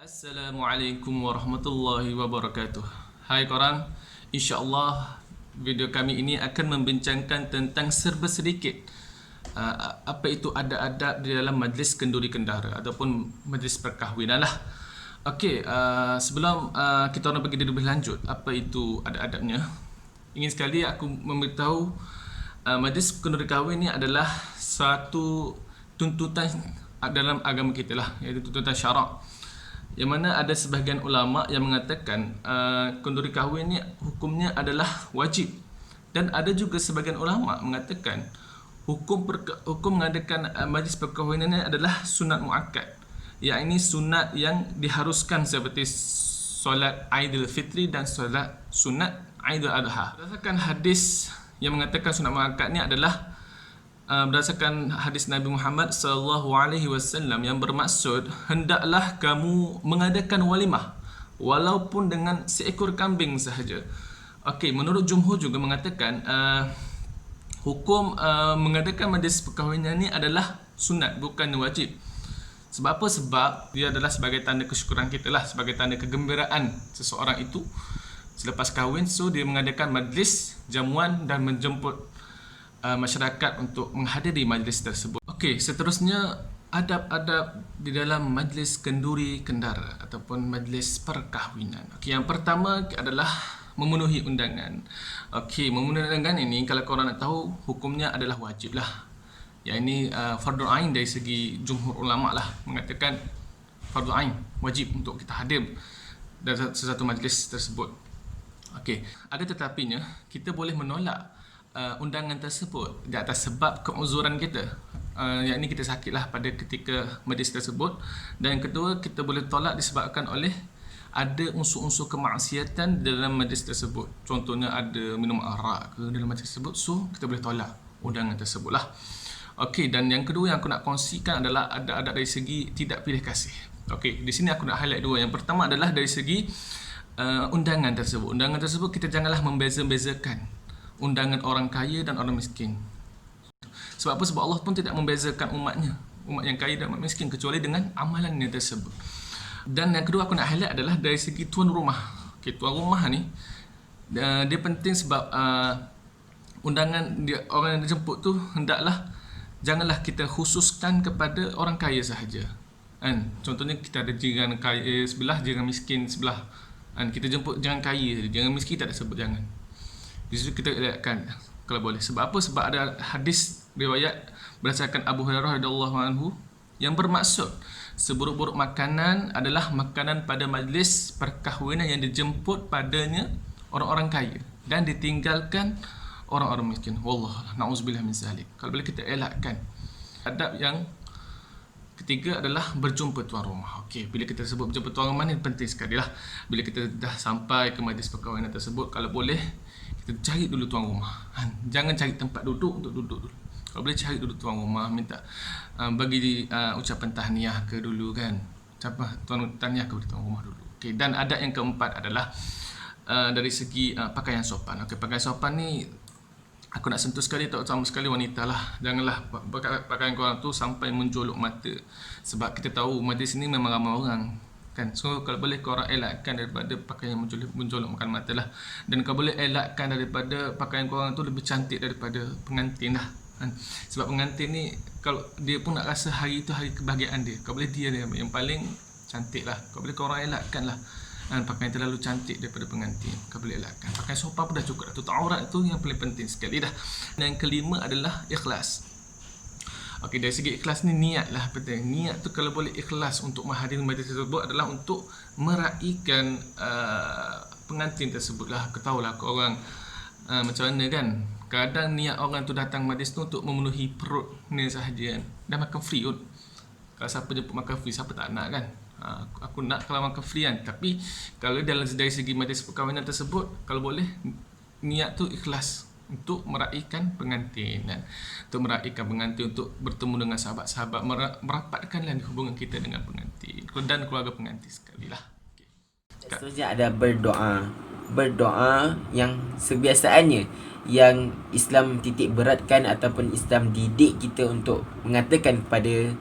Assalamualaikum warahmatullahi wabarakatuh. Hai korang, insya-Allah video kami ini akan membincangkan tentang serba sedikit apa itu adab-adab di dalam majlis kenduri kendara ataupun majlis perkahwinan lah. Okey, sebelum kita orang pergi lebih lanjut apa itu adab-adabnya, ingin sekali aku memberitahu majlis kenduri kahwin ini adalah satu tuntutan dalam agama kita lah, iaitu tuntutan syarak. Yang mana ada sebahagian ulama yang mengatakan kenduri kahwin ni hukumnya adalah wajib, dan ada juga sebahagian ulama mengatakan hukum mengadakan majlis perkahwinan ini adalah sunat muakkad, iaitu sunat yang diharuskan seperti solat Aidilfitri dan solat sunat Aidil Adha. Berdasarkan hadis yang mengatakan sunat muakkad ni adalah berdasarkan hadis Nabi Muhammad SAW yang bermaksud hendaklah kamu mengadakan walimah walaupun dengan seekor kambing sahaja. Okey, menurut jumhur juga mengatakan hukum mengadakan majlis perkahwinan ini adalah sunat, bukan wajib. Sebab apa? Sebab dia adalah sebagai tanda kesyukuran kita lah, sebagai tanda kegembiraan seseorang itu selepas kahwin. So dia mengadakan majlis jamuan dan menjemput masyarakat untuk menghadiri majlis tersebut. Okey, seterusnya adab-adab di dalam majlis kenduri kendara ataupun majlis perkahwinan. Okey, yang pertama adalah memenuhi undangan. Okey, memenuhi undangan ini kalau korang nak tahu hukumnya adalah wajib lah. Yang ini fardhu ain dari segi jumhur ulama lah, mengatakan fardhu ain, wajib untuk kita hadir dalam sesuatu majlis tersebut. Okey, ada tetapinya kita boleh menolak undangan tersebut di atas sebab keuzuran kita, yakni kita sakitlah pada ketika majlis tersebut, dan yang kedua kita boleh tolak disebabkan oleh ada unsur-unsur kemaksiatan dalam majlis tersebut. Contohnya ada minum arak ke dalam majlis tersebut, so kita boleh tolak undangan tersebut lah. Okey, dan yang kedua yang aku nak kongsikan adalah adab-adab dari segi tidak pilih kasih. Okey, di sini aku nak highlight dua. Yang pertama adalah dari segi undangan tersebut. Undangan tersebut kita janganlah membeza-bezakan undangan orang kaya dan orang miskin. Sebab apa? Sebab Allah pun tidak membezakan umatnya, umat yang kaya dan umat miskin, kecuali dengan amalannya tersebut. Dan yang kedua aku nak highlight adalah dari segi tuan rumah. Okay, tuan rumah ni dia penting sebab undangan dia, orang yang dijemput tu hendaklah janganlah kita khususkan kepada orang kaya sahaja. Kan? Contohnya kita ada jiran kaya sebelah, jiran miskin sebelah. Kan? Kita jemput jiran kaya, jiran miskin tak ada sebut jangan. Di situ kita elakkan kalau boleh. Sebab apa? Sebab ada hadis riwayat berdasarkan Abu Hurairah radhiyallahu anhu yang bermaksud seburuk-buruk makanan adalah makanan pada majlis perkahwinan yang dijemput padanya orang-orang kaya dan ditinggalkan orang-orang miskin. Wallah, na'udzubillah min zalik. Kalau boleh kita elakkan. Adab yang ketiga adalah berjumpa tuan rumah. Okey, bila kita sebut berjumpa tuan rumah ni penting sekali lah. Bila kita dah sampai ke majlis perkahwinan tersebut, kalau boleh kita cari dulu tuan rumah. Jangan cari tempat duduk untuk duduk dulu. Kalau boleh cari dulu tuan rumah, minta bagi ucapan tahniah ke dulu kan. Ucapan tahniah kepada tuan rumah dulu. Okey, dan adab yang keempat adalah dari segi pakaian sopan. Okey, pakaian sopan ni aku nak sentuh sekali, terutama sekali wanita lah. Janganlah pakaian korang tu sampai menjolok mata. Sebab kita tahu majlis ni memang ramai orang kan. So kalau boleh korang elakkan daripada pakaian yang menjolok makan mata lah. Dan kalau boleh elakkan daripada pakaian korang tu lebih cantik daripada pengantin lah kan. Sebab pengantin ni kalau dia pun nak rasa hari tu hari kebahagiaan dia, kalau boleh dia yang paling cantik lah. Kalau boleh korang elakkan lah pakaian terlalu cantik daripada pengantin. Kau boleh elakkan. Pakaian sopan pun dah cukup dah. Tutup aurat tu yang paling penting sekali dah. Dan yang kelima adalah ikhlas. Okey, dari segi ikhlas ni niat lah penting. Niat tu kalau boleh ikhlas untuk menghadiri majlis tersebut adalah untuk meraihkan pengantin tersebut lah. Ketahuilah korang macam mana kan. Kadang niat orang tu datang majlis tu untuk memenuhi perut ni sahaja kan. Dah makan free kot. Kalau siapa jemput makan free, siapa tak nak kan. Aku nak kalau makan free kan. Tapi kalau dari segi majlis perkahwinan tersebut, kalau boleh niat tu ikhlas untuk meraihkan pengantin kan? Untuk meraihkan pengantin, untuk bertemu dengan sahabat-sahabat, merapatkanlah hubungan kita dengan pengantin dan keluarga pengantin sekali lah. Seterusnya ada berdoa. Berdoa yang sebiasaannya yang Islam titik beratkan ataupun Islam didik kita untuk mengatakan kepada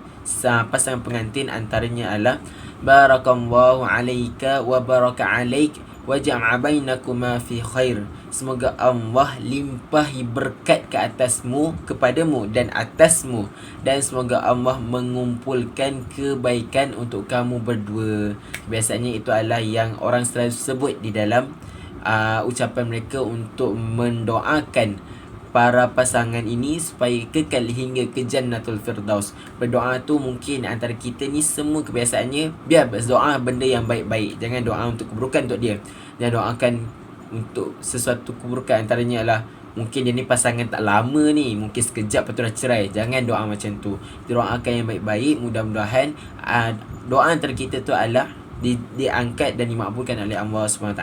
pasangan pengantin antaranya adalah barakallahu alaika wa baraka alaik wa jama'a bainakuma fi khair. Semoga Allah limpahi berkat ke atasmu, kepadamu dan atasmu, dan semoga Allah mengumpulkan kebaikan untuk kamu berdua. Biasanya itu adalah yang orang selalu sebut di dalam ucapan mereka untuk mendoakan para pasangan ini supaya kekal hingga ke Jannatul Firdaus. Berdoa tu mungkin antara kita ni semua kebiasaannya biar berdoa benda yang baik-baik. Jangan doa untuk keburukan untuk dia. Jangan doakan untuk sesuatu keburukan. Antaranya adalah mungkin dia ni pasangan tak lama ni, mungkin sekejap lepas tu dah cerai. Jangan doa macam tu. Doakan yang baik-baik. Mudah-mudahan doa antara kita tu adalah diangkat dan dimakbulkan oleh Allah SWT.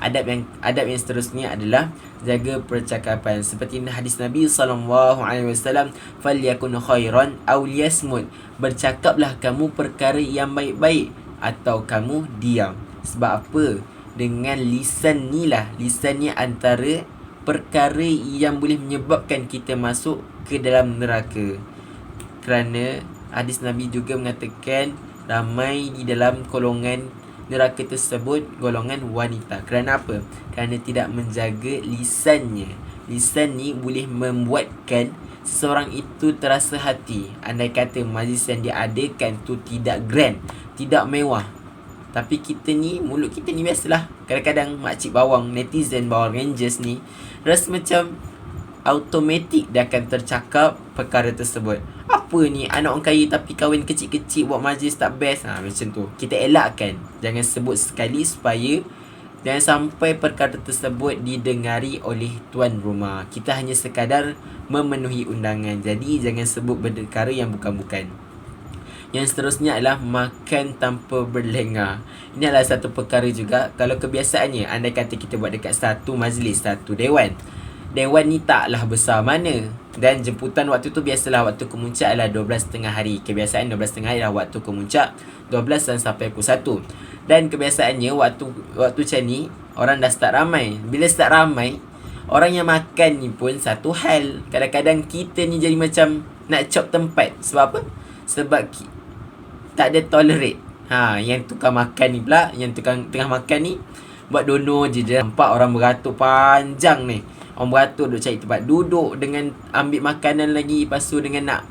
Adab yang seterusnya adalah jaga percakapan. Seperti hadis Nabi SAW, "Falyakun khairan aw liyasmut." Bercakaplah kamu perkara yang baik-baik atau kamu diam. Sebab apa? Dengan lisan ni lah, lisan ni antara perkara yang boleh menyebabkan kita masuk ke dalam neraka. Kerana hadis Nabi juga mengatakan ramai di dalam golongan neraka tersebut golongan wanita. Kerana apa? Kerana tidak menjaga lisannya. Lisan ni boleh membuatkan seseorang itu terasa hati. Andai kata majlis yang diadakan tu tidak grand, tidak mewah, tapi kita ni, mulut kita ni biasalah. Kadang-kadang makcik bawang, netizen bawang Rangers ni rasa macam automatik dia akan tercakap perkara tersebut. Apa ni, anak orang kaya tapi kahwin kecil-kecil, buat majlis tak best. Macam tu. Kita elakkan. Jangan sebut sekali supaya jangan sampai perkara tersebut didengari oleh tuan rumah. Kita hanya sekadar memenuhi undangan. Jadi jangan sebut perkara yang bukan-bukan. Yang seterusnya adalah makan tanpa berlengah. Ini adalah satu perkara juga. Kalau kebiasaannya, andai kata kita buat dekat satu majlis, satu dewan ni taklah besar mana. Dan jemputan waktu tu biasalah waktu kemuncak adalah 12.30 hari. Kebiasaan 12.30 hari adalah waktu kemuncak, 12 dan sampai pukul 1. Dan kebiasaannya waktu macam ni orang dah start ramai. Bila start ramai, orang yang makan ni pun satu hal. Kadang-kadang kita ni jadi macam nak cop tempat. Sebab apa? Sebab tak ada tolerate. Yang tukang makan ni pula, yang tukang tengah makan ni buat dono je. Dia nampak orang beratur panjang ni. Orang beratur duk cari tempat duduk, dengan ambil makanan lagi, lepas tu dengan nak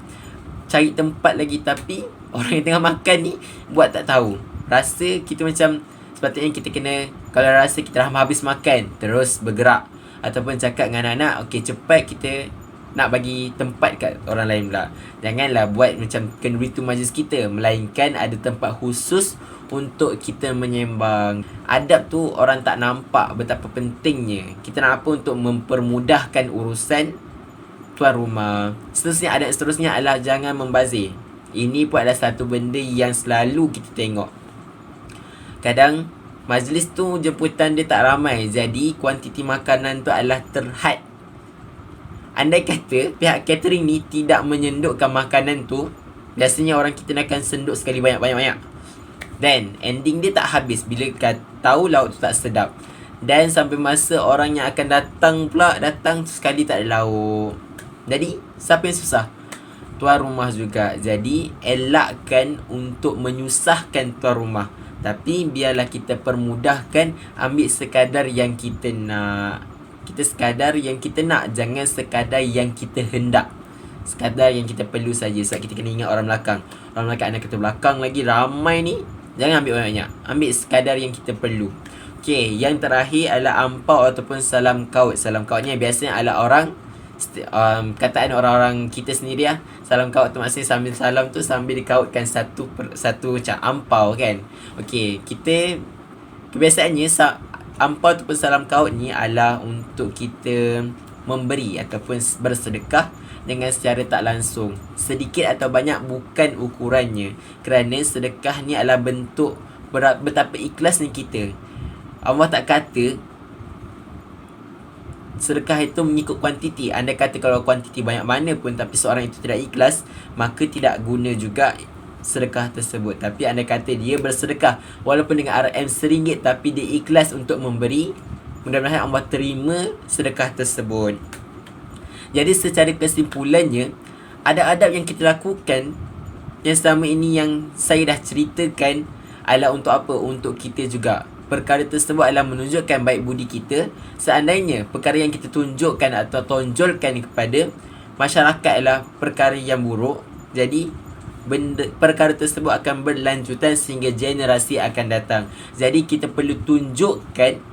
cari tempat lagi. Tapi orang yang tengah makan ni buat tak tahu. Rasa kita macam sepatutnya kita kena, kalau rasa kita dah habis makan, terus bergerak. Ataupun cakap dengan anak-anak, okey cepat kita nak bagi tempat kat orang lain pula. Janganlah buat macam kenduri tu majlis kita. Melainkan ada tempat khusus untuk kita menyembang. Adab tu orang tak nampak betapa pentingnya. Kita nak apa? Untuk mempermudahkan urusan tuan rumah. Seterusnya adalah jangan membazir. Ini pun adalah satu benda yang selalu kita tengok. Kadang majlis tu jemputan dia tak ramai, jadi kuantiti makanan tu adalah terhad. Andai kata pihak catering ni tidak menyendukkan makanan tu, biasanya orang kita akan senduk sekali banyak-banyak. Dan ending dia tak habis bila tahu lauk tu tak sedap. Dan sampai masa orang yang akan datang sekali tak ada lauk. Jadi siapa yang susah? Tuan rumah juga. Jadi elakkan untuk menyusahkan tuan rumah. Tapi biarlah kita permudahkan, ambil sekadar yang kita nak. Kita sekadar yang kita nak, jangan sekadar yang kita hendak. Sekadar yang kita perlu saja. Sebab kita kena ingat orang belakang. Orang belakang, anak kita belakang lagi ramai ni. Jangan ambil banyak-banyak. Ambil sekadar yang kita perlu. Okey, yang terakhir adalah ampau ataupun salam kaut. Salam kaut ni biasanya adalah orang kataan orang-orang kita sendiri lah. Salam kaut tu maksudnya sambil salam tu sambil dikautkan satu macam ampau kan. Okey, kita kebiasaannya ampau ataupun salam kaut ni adalah untuk kita memberi ataupun bersedekah dengan secara tak langsung. Sedikit atau banyak bukan ukurannya. Kerana sedekah ni adalah bentuk betapa ikhlasnya kita. Allah tak kata sedekah itu mengikut kuantiti. Anda kata kalau kuantiti banyak mana pun tapi seorang itu tidak ikhlas, maka tidak guna juga sedekah tersebut. Tapi anda kata dia bersedekah walaupun dengan RM RM1 tapi dia ikhlas untuk memberi, mudah-mudahan Allah terima sedekah tersebut. Jadi secara kesimpulannya, ada adab yang kita lakukan yang selama ini yang saya dah ceritakan adalah untuk apa? Untuk kita juga. Perkara tersebut adalah menunjukkan baik budi kita. Seandainya perkara yang kita tunjukkan atau tonjolkan kepada masyarakat adalah perkara yang buruk, jadi perkara tersebut akan berlanjutan sehingga generasi akan datang. Jadi kita perlu tunjukkan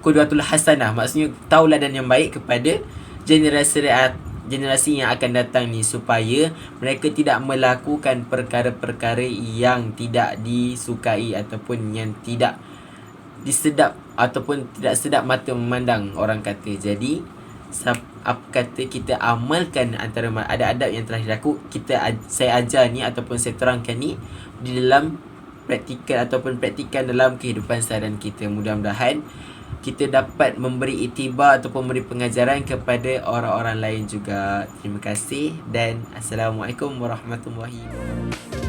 qudwatul hasanah, maksudnya tauladan yang baik kepada generasi yang akan datang ni, supaya mereka tidak melakukan perkara-perkara yang tidak disukai ataupun yang tidak disedap ataupun tidak sedap mata memandang, orang kata. Jadi apa kata, kita amalkan antara ada adab yang telah dilaku, saya ajar ni ataupun saya terangkan ni di dalam praktikal ataupun praktikan dalam kehidupan seharian kita. Mudah-mudahan kita dapat memberi iktibar ataupun memberi pengajaran kepada orang-orang lain juga. Terima kasih dan Assalamualaikum warahmatullahi wabarakatuh.